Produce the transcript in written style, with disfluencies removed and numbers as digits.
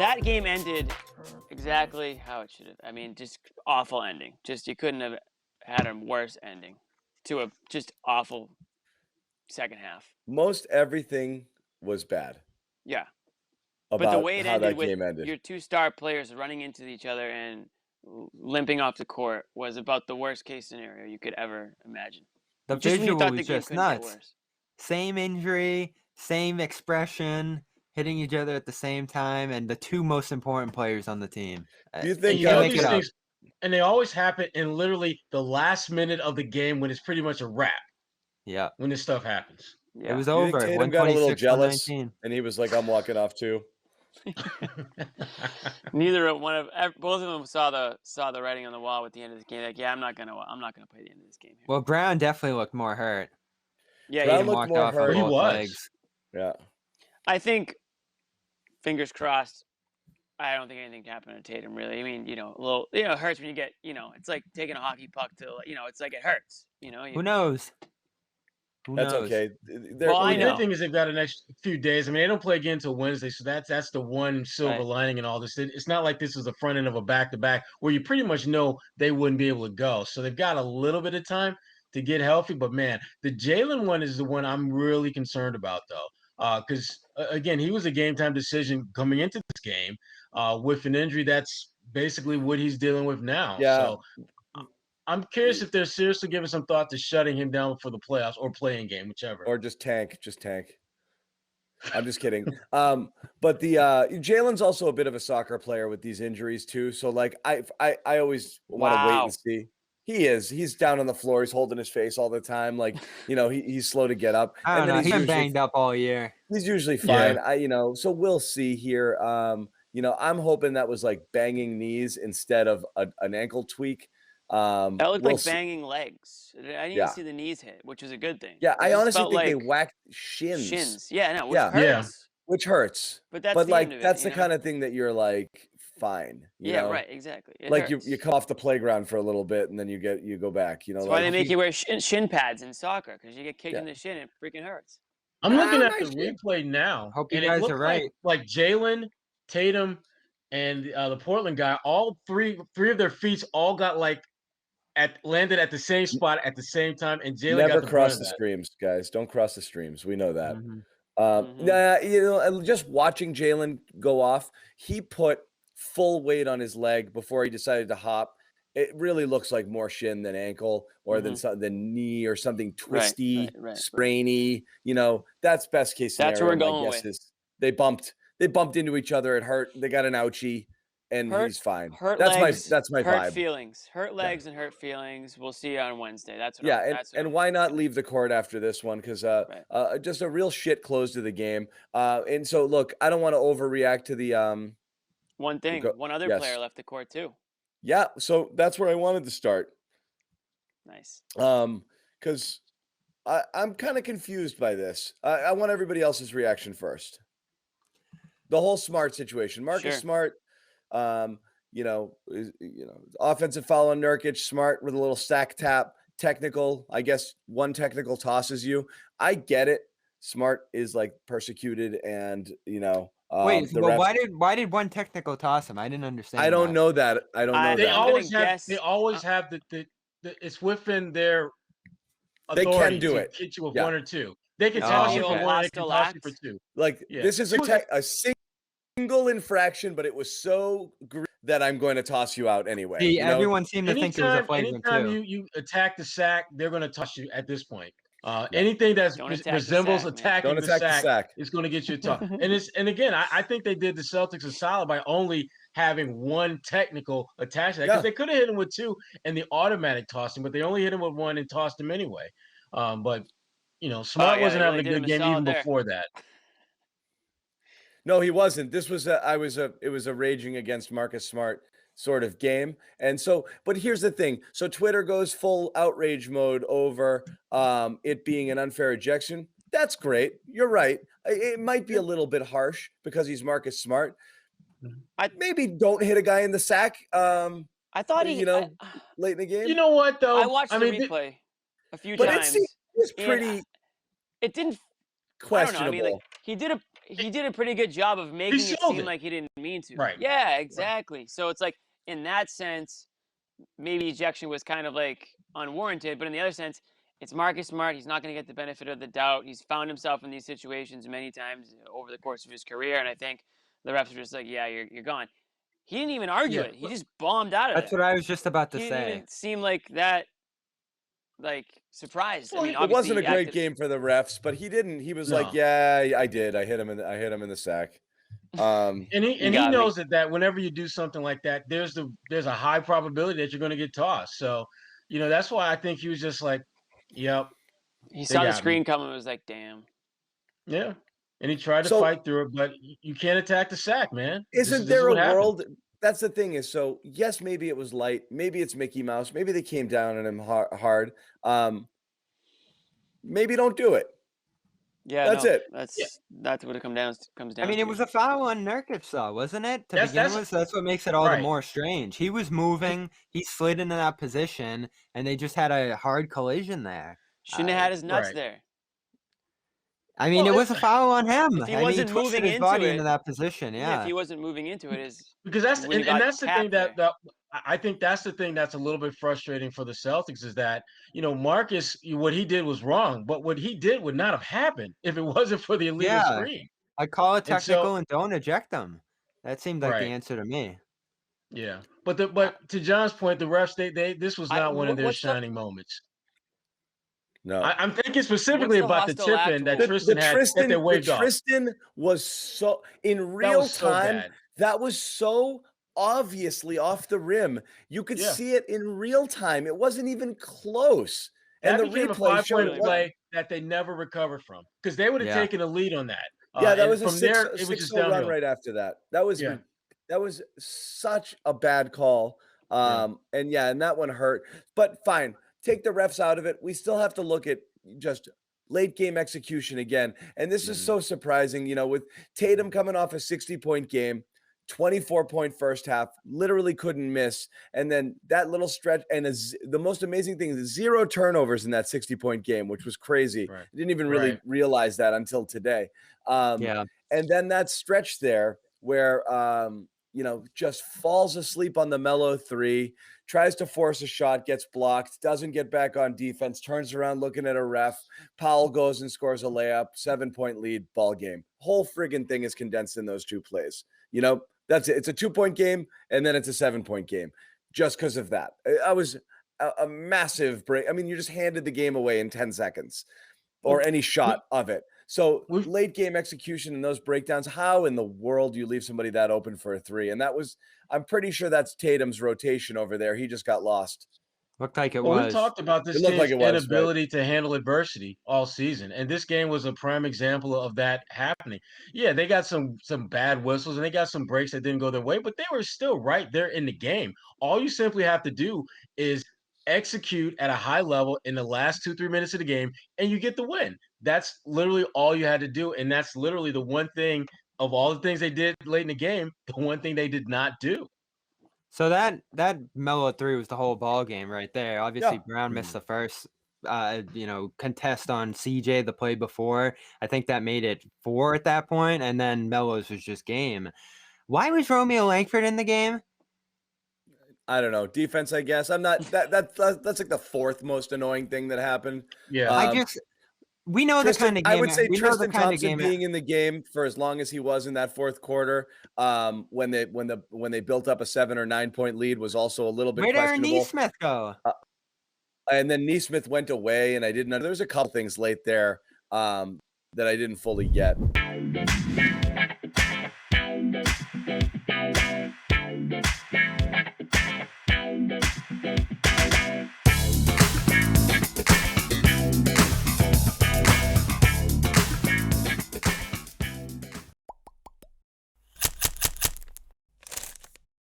that game ended exactly how it should have. I mean, just awful ending. Just you couldn't have had a worse ending to a just awful second half. Most everything was bad. Yeah. About But the way it how ended that with game ended. your two star players running into each other and limping off the court was about the worst case scenario you could ever imagine. The Just when you visual thought was the game just couldn't get nuts. worse. Same injury, same expression, hitting each other at the same time, and the two most important players on the team. Do you think You can't make these it up. things, and they always happen in literally the last minute of the game when it's pretty much a wrap Yeah, when this stuff happens. Yeah. it was Do you think over. Tatum got a little 126-119. jealous and he was like, I'm walking off too? Neither one of both of them saw the writing on the wall at the end of the game. Like, yeah, I'm not gonna play the end of this game here. Well, Brown definitely looked more hurt. Yeah, Brown Tatum looked walked more off on hurt. He both was. legs. Yeah. I think, fingers crossed. I don't think anything can happen to Tatum really. I mean, a little, it hurts when you get, it's like taking a hockey puck to, it's like it hurts. Who knows? Who That's knows? okay. Well, I The know. good thing is they've got an extra few days. I mean, they don't play again until Wednesday, so that's the one silver Right. lining in all this. It's not like this is the front end of a back-to-back where you pretty much know they wouldn't be able to go. So they've got a little bit of time to get healthy. But, man, the Jaylen one is the one I'm really concerned about, though, because, again, he was a game-time decision coming into this game with an injury that's basically what he's dealing with now. Yeah. So I'm curious if they're seriously giving some thought to shutting him down for the playoffs or playing game, whichever. Or just tank. I'm just kidding. But the Jalen's also a bit of a soccer player with these injuries too. So like I always want to wait Wow. and see. He's down on the floor. He's holding his face all the time. Like, he's slow to get up. I don't know. He's been usually banged up all year. He's usually fine. Yeah. So we'll see here. I'm hoping that was like banging knees instead of an ankle tweak. That looked we'll like see. banging legs. I didn't Yeah. see the knees hit, which was a good thing. Yeah, It I just honestly felt think they like whacked shins. shins. Yeah, no, which Yeah. hurts. Which hurts. But that's But the like end of it, that's the kind of thing that you're like fine. You Yeah, know? right, exactly. It Like hurts. you come off the playground for a little bit and then you go back. That's like, why they make you wear shin pads in soccer, because you get kicked Yeah. in the shin and it freaking hurts. I'm looking at nice the shit. replay now, Hope you and it guys looked are right. like Jaylen, Tatum, and the Portland guy. All three of their feet all got landed at the same spot at the same time, and Jaylen Never got the cross brunt the of that. streams, guys. Don't cross the streams. We know that. Mhm. And just watching Jaylen go off, he put full weight on his leg before he decided to hop. It really looks like more shin than ankle or than knee or something twisty, right. sprainy. That's best case scenario. That's what we're my going guess with. is they bumped into each other. It hurt. They got an ouchie, and he's fine. Hurt That's legs, my hurt vibe. feelings. Hurt legs and hurt feelings. We'll see you on Wednesday. That's what Yeah, that's what and why not leave the court after this one? Because just a real shit close to the game. And so look, I don't want to overreact to the one thing. One other yes. player left the court too. Yeah, so that's where I wanted to start. Nice. Because I'm kind of confused by this. I want everybody else's reaction first. The whole Smart situation. Marcus Sure. Smart, offensive foul on Nurkic. Smart with a little sack tap. Technical. I guess one technical tosses you. I get it. Smart is like persecuted, and Wait, the well, refs- why did one technical toss him? I didn't understand. I don't that. know that. I don't know They that. always have the it's within their They authority can do to it. hit you with Yeah. one or two. They can Oh, toss you for okay. one, they can Hostile toss you act. for two. Like Yeah. this is a single infraction, but it was so that I'm going to toss you out anyway. See, everyone seemed to think it was a Anytime flagrant too. you attack the sack, they're going to toss you at this point. Anything that Don't attack the resembles sack, man. attacking Don't attack the sack. is going to get you a toss. And again, I think they did the Celtics a solid by only having one technical attached to that, because they could have hit him with two and the automatic tossing, but they only hit him with one and tossed him anyway. But Smart wasn't having a good game even before that. No, he wasn't. This was it was a raging against Marcus Smart sort of game. And so, but here's the thing. So Twitter goes full outrage mode over it being an unfair ejection. That's great. You're right. It might be a little bit harsh because he's Marcus Smart. Maybe don't hit a guy in the sack. I thought late in the game. You know what though? I watched the replay a few but times. it was pretty It didn't questionable. I don't know. I mean, like he did he did a pretty good job of making it sold seem it. like he didn't mean to. Right. Yeah, exactly. So it's like in that sense, maybe ejection was kind of like unwarranted, but in the other sense, it's Marcus Smart. He's not going to get the benefit of the doubt. He's found himself in these situations many times over the course of his career, and I think the refs are just like, "Yeah, you're gone." He didn't even argue Yeah. it. He just bombed out of That's there. what I was just about to He say. didn't even seem like that, like surprised. Well, I mean, It obviously wasn't a he great acted- game for the refs, but he didn't. He was like, No. "Yeah, I did. I hit him in the sack." And he got me. knows that whenever you do something like that, there's a high probability that you're going to get tossed. So, that's why I think he was just like, "Yep, He they saw the got me." screen coming and was like, "Damn." Yeah, and he tried to So- fight through it, but you can't attack the sack, man. Isn't This there is a what happened. world? That's the thing is, so yes, maybe it was light. Maybe it's Mickey Mouse. Maybe they came down on him hard. Maybe don't do it. Yeah, That's no, it. That's what it comes down. I mean, to. it was a foul on Nurkic, though, wasn't it? To That's- begin that's- with, so that's what makes it all the right. more strange. He was moving, he slid into that position, and they just had a hard collision there. Shouldn't have had his nuts right. there. I mean, Well, it was a foul on him. If he I mean, wasn't he twisted moving his into body it- into that position. Yeah, Yeah. if he wasn't moving into it, is Because that's when he and got that's the thing tapped that I think that's the thing that's a little bit frustrating for the Celtics is that Marcus, what he did was wrong, but what he did would not have happened if it wasn't for the illegal Yeah. screen. I call it And so- technical and don't eject them. That seemed like the Right. answer to me. Yeah, but to John's point, the refs they this was not one of their what's the- shining moments. No. I'm thinking specifically What's the about the hostile chip act in that rule? Tristan had that they waved off. Tristan was so in That real was so time. bad. That was so obviously off the rim. You could Yeah. see it in real time. It wasn't even close. That And the became a replay showed 5-point it. play that they never recovered from because they would have Yeah. taken a lead on that. Yeah, that and was a from there it was 6-0 just run downhill. right after that. That was such a bad call. And that one hurt. But fine, take the refs out of it. We still have to look at just late game execution again. And this is so surprising, with Tatum coming off a 60-point game, 24-point first half, literally couldn't miss. And then that little stretch, and the most amazing thing is 0 turnovers in that 60-point game, which was crazy. Right. I didn't even really realize that until today. Yeah. And then that stretch there where, just falls asleep on the mellow three, tries to force a shot, gets blocked, doesn't get back on defense, turns around looking at a ref. Powell goes and scores a layup, 7-point lead, ball game. Whole friggin' thing is condensed in those 2 plays. That's it. It's a 2-point game, and then it's a 7-point game just because of that. I was a massive break. I mean, you just handed the game away in 10 seconds or any shot of it. So late game execution and those breakdowns, how in the world do you leave somebody that open for a 3? And I'm pretty sure that's Tatum's rotation over there. He just got lost. Looked like it Well, was. we've talked about this It looked team's like it was, inability to handle adversity all season, and this game was a prime example of that happening. Yeah, they got some bad whistles, and they got some breaks that didn't go their way, but they were still right there in the game. All you simply have to do is execute at a high level in the last 2-3 minutes of the game, and you get the win. That's literally all you had to do, and that's literally the one thing of all the things they did late in the game, the one thing they did not do. So that Melo 3 was the whole ball game right there. Obviously, Yeah. Brown missed the first, contest on CJ the play before. I think that made it 4 at that point, and then Melo's was just game. Why was Romeo Langford in the game? I don't know. Defense, I guess. I'm not that's like the 4th most annoying thing that happened. Yeah. We know the kind of game. I would say we know the Tristan kind of Thompson game. being in the game for as long as he was in that 4th quarter, when they built up a 7 or 9-point lead was also a little bit Where'd Aaron questionable. Nesmith go? And then Nesmith went away, and I didn't know there was a couple things late there that I didn't fully get.